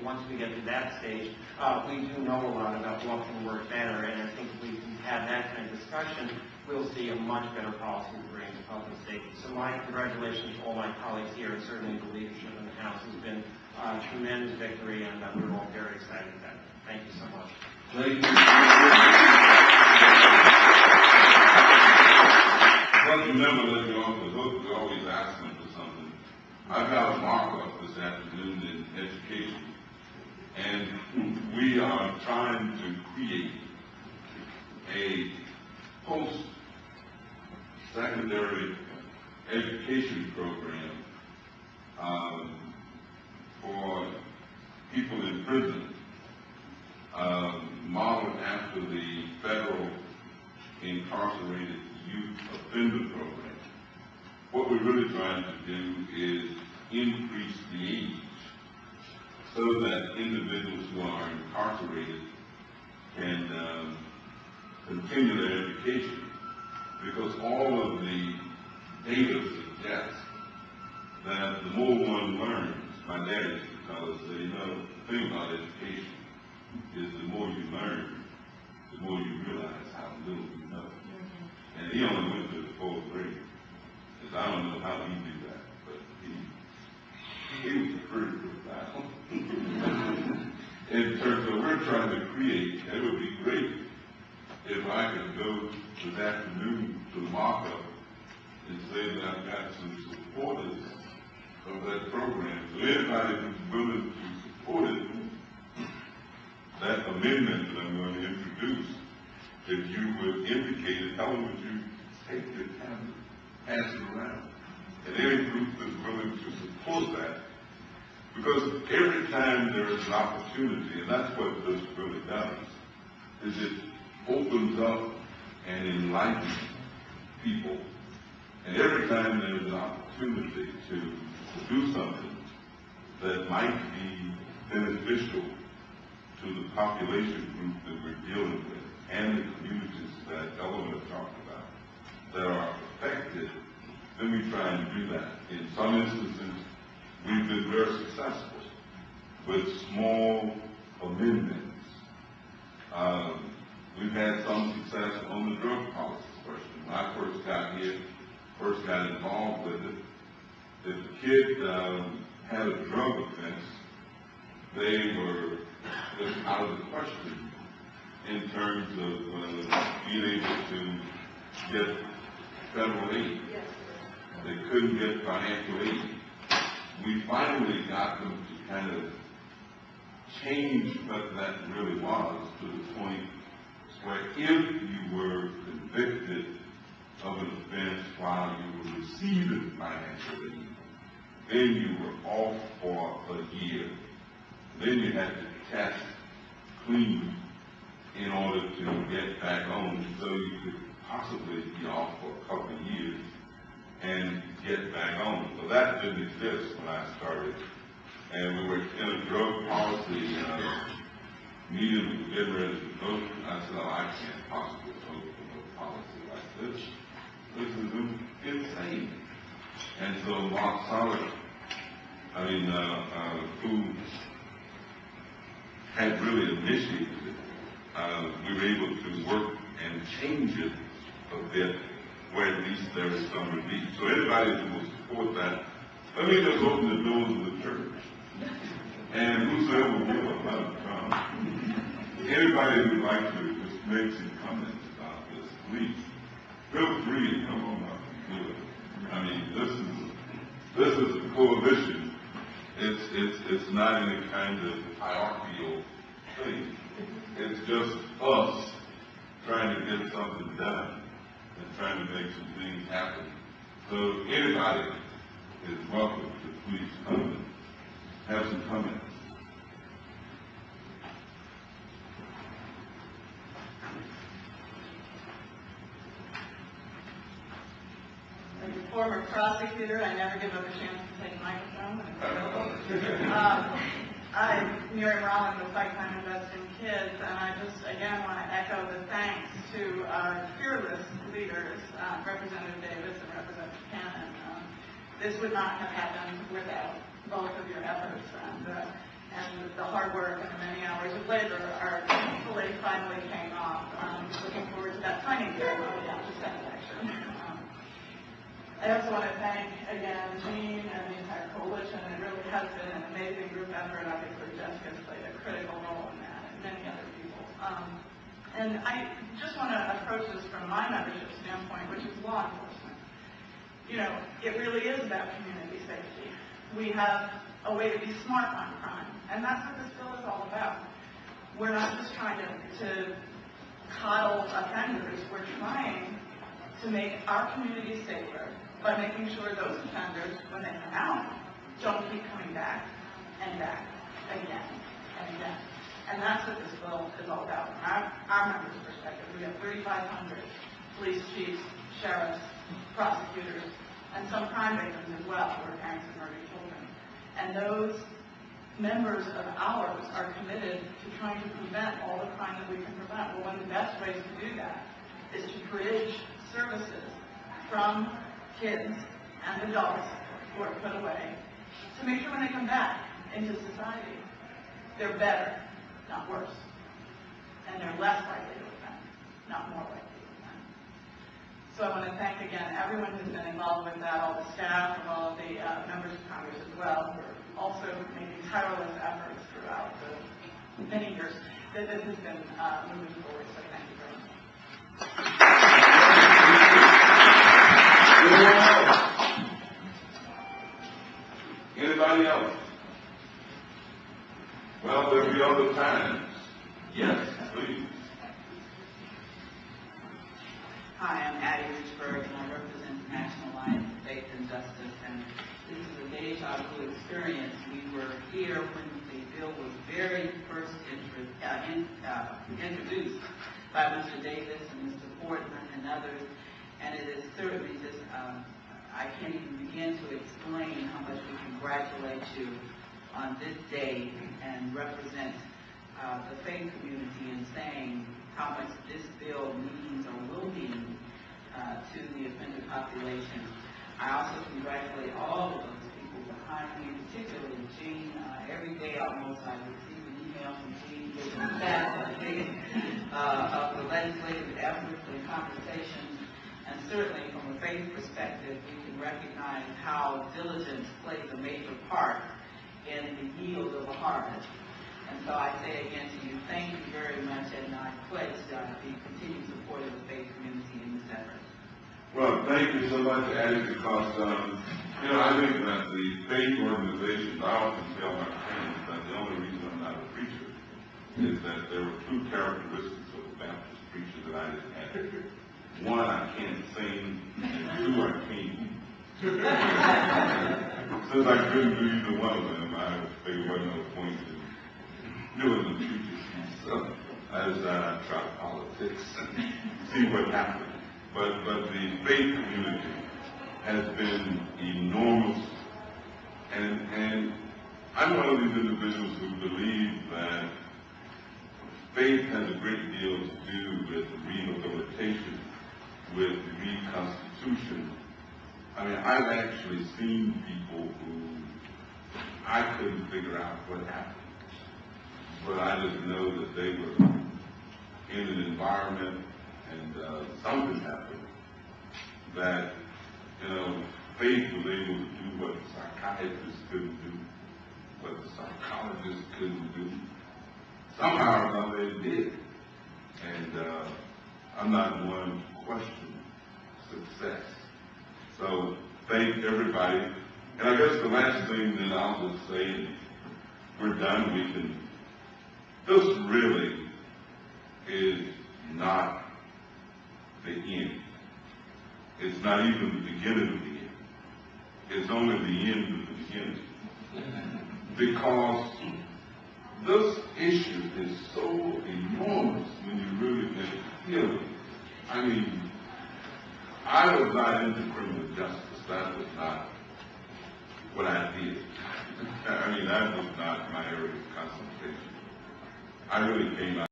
once we get to that stage, we do know a lot about what can work better, and I think if we can have that kind of discussion, we'll see a much better policy to bring to public safety. So my congratulations to all my colleagues here, and certainly the leadership in the House has been a tremendous victory, and we're all very excited about it. Thank you so much. Thank you. Well, you never let you off the hook. We always ask them for something. I've got a markup this afternoon in education, and we are trying to create a post-secondary education program for people in prison, modeled after the federal incarcerated youth offender program. What we're really trying to do is increase the age so that individuals who are incarcerated can continue their education, because all of the data suggests that the more one learns, my dad used to tell us that, you know, the thing about education is the more you learn, the more you realize how little you know. And he only went to the 4th grade. I don't know how he did that, but he was a pretty good guy. In terms of we're trying to create, it would be great if I could go this afternoon to the markup and say that I've got some supporters of that program. So anybody who's willing to support it, that amendment that I'm going to introduce, if you would indicate it, how would you take your time to pass it around? And any group that's willing to support that, because every time there is an opportunity, and that's what this really does, is it opens up and enlightens people. And every time there's an opportunity to do something that might be beneficial to the population group that we're dealing with and the communities that Eleanor talked about that are affected, then we try and do that. In some instances, we've been very successful with small amendments. We've had some success on the drug policy question. When I first got here, first got involved with it, if a kid had a drug offense, they were just out of the question in terms of being able to get federal aid. They couldn't get financial aid. We finally got them to kind of change what that really was, to the point where if you were convicted of an offense while you were receiving financial aid, then you were off for a year. Then you had to test clean in order to get back on, so you could possibly be off for a couple of years and get back on. So that didn't exist when I started. And we were in a drug policy meeting, we were getting ready to vote. I said, oh, I can't possibly vote for no policy like this. This is insane. And so Mark Solid, who had really initiated it, we were able to work and change it a bit, where at least there is some relief. So anybody who will support that, let me just open the doors of the church. And whosoever will give a love come. Anybody who would like to just make some comments about this, please feel free to come on up and do it. I mean, this is a coalition. It's not any kind of hierarchical thing. It's just us trying to get something done and trying to make some things happen. So anybody is welcome to please come and have some comments. As a former prosecutor, I never give up a chance to take a microphone. I'm Miriam Rollin with Fight Time Invest in Kids, and I just again want to echo the thanks to our fearless leaders, Representative Davis and Representative Cannon. This would not have happened without both of your efforts, and the the hard work and the many hours of labor are hopefully finally paying off. Looking forward to that signing ceremony after Senate election. I also want to thank again Jean and the entire coalition. It really has been an amazing group effort. Obviously, Jessica's played a critical role in that, and many other people. And I just want to approach this from my membership standpoint, which is law enforcement. You know, it really is about community safety. We have a way to be smart on crime, and that's what this bill is all about. We're not just trying to coddle offenders. We're trying to make our community safer by making sure those offenders, when they come out, don't keep coming back and back again and again. And that's what this bill is all about. From our members' perspective, we have 3,500 police chiefs, sheriffs, prosecutors, and some crime victims as well, who are parents of murdered children. And those members of ours are committed to trying to prevent all the crime that we can prevent. Well, one of the best ways to do that is to bridge services from kids and adults who are put away to make sure when they come back into society, they're better, not worse. And they're less likely to offend, not more likely to offend. So I want to thank again everyone who's been involved with that, all the staff and all of the members of Congress as well, who are also making tireless efforts throughout the many years that this has been moving forward. So thank you very much. Anybody else? Well, there'll be other times. Yes, please. Hi, I'm Addie Richburg, and I represent the National Alliance for Faith and Justice. And this is a deja vu experience. We were here when the bill was very first introduced by Mr. Davis and Mr. Portman and others. And it is certainly just, I can't even begin to explain how much we congratulate you on this day and represent the faith community in saying how much this bill means or will mean to the offender population. I also congratulate all of those people behind me, particularly Jean. Every day almost I receive an email from Jean with the staff of the legislative efforts and conversations. And certainly from a faith perspective, we can recognize how diligence plays a major part in the yield of a harvest. And so I say again to you, thank you very much, and I pledge the continued support of the faith community in this effort. Well, thank you so much, Addie, because, I think that the faith organizations, I often tell my friends that the only reason I'm not a preacher is that there were two characteristics of a Baptist preacher that I didn't have. One, I can't sing, and two, I can't. Since I couldn't do either one of them, I figured there wasn't no point in doing the preaching. So I decided I'd try politics and see what happened. But the faith community has been enormous, and I'm one of these individuals who believe that faith has a great deal to do with rehabilitation, with reconstitution. I mean, I've actually seen people who I couldn't figure out what happened, but I just know that they were in an environment and something happened that, faith was able to do what the psychiatrist couldn't do, what the psychologist couldn't do. Somehow or another it did. And I'm not one to question success. So thank everybody. And I guess the last thing that I'll just say, we're done, we can, this really is not the end. It's not even the beginning of the end. It's only the end of the beginning. Because this issue is so enormous when you really feel it. I mean, I was not into criminal justice. That was not what I did. I mean, that was not my area of concentration. I really came out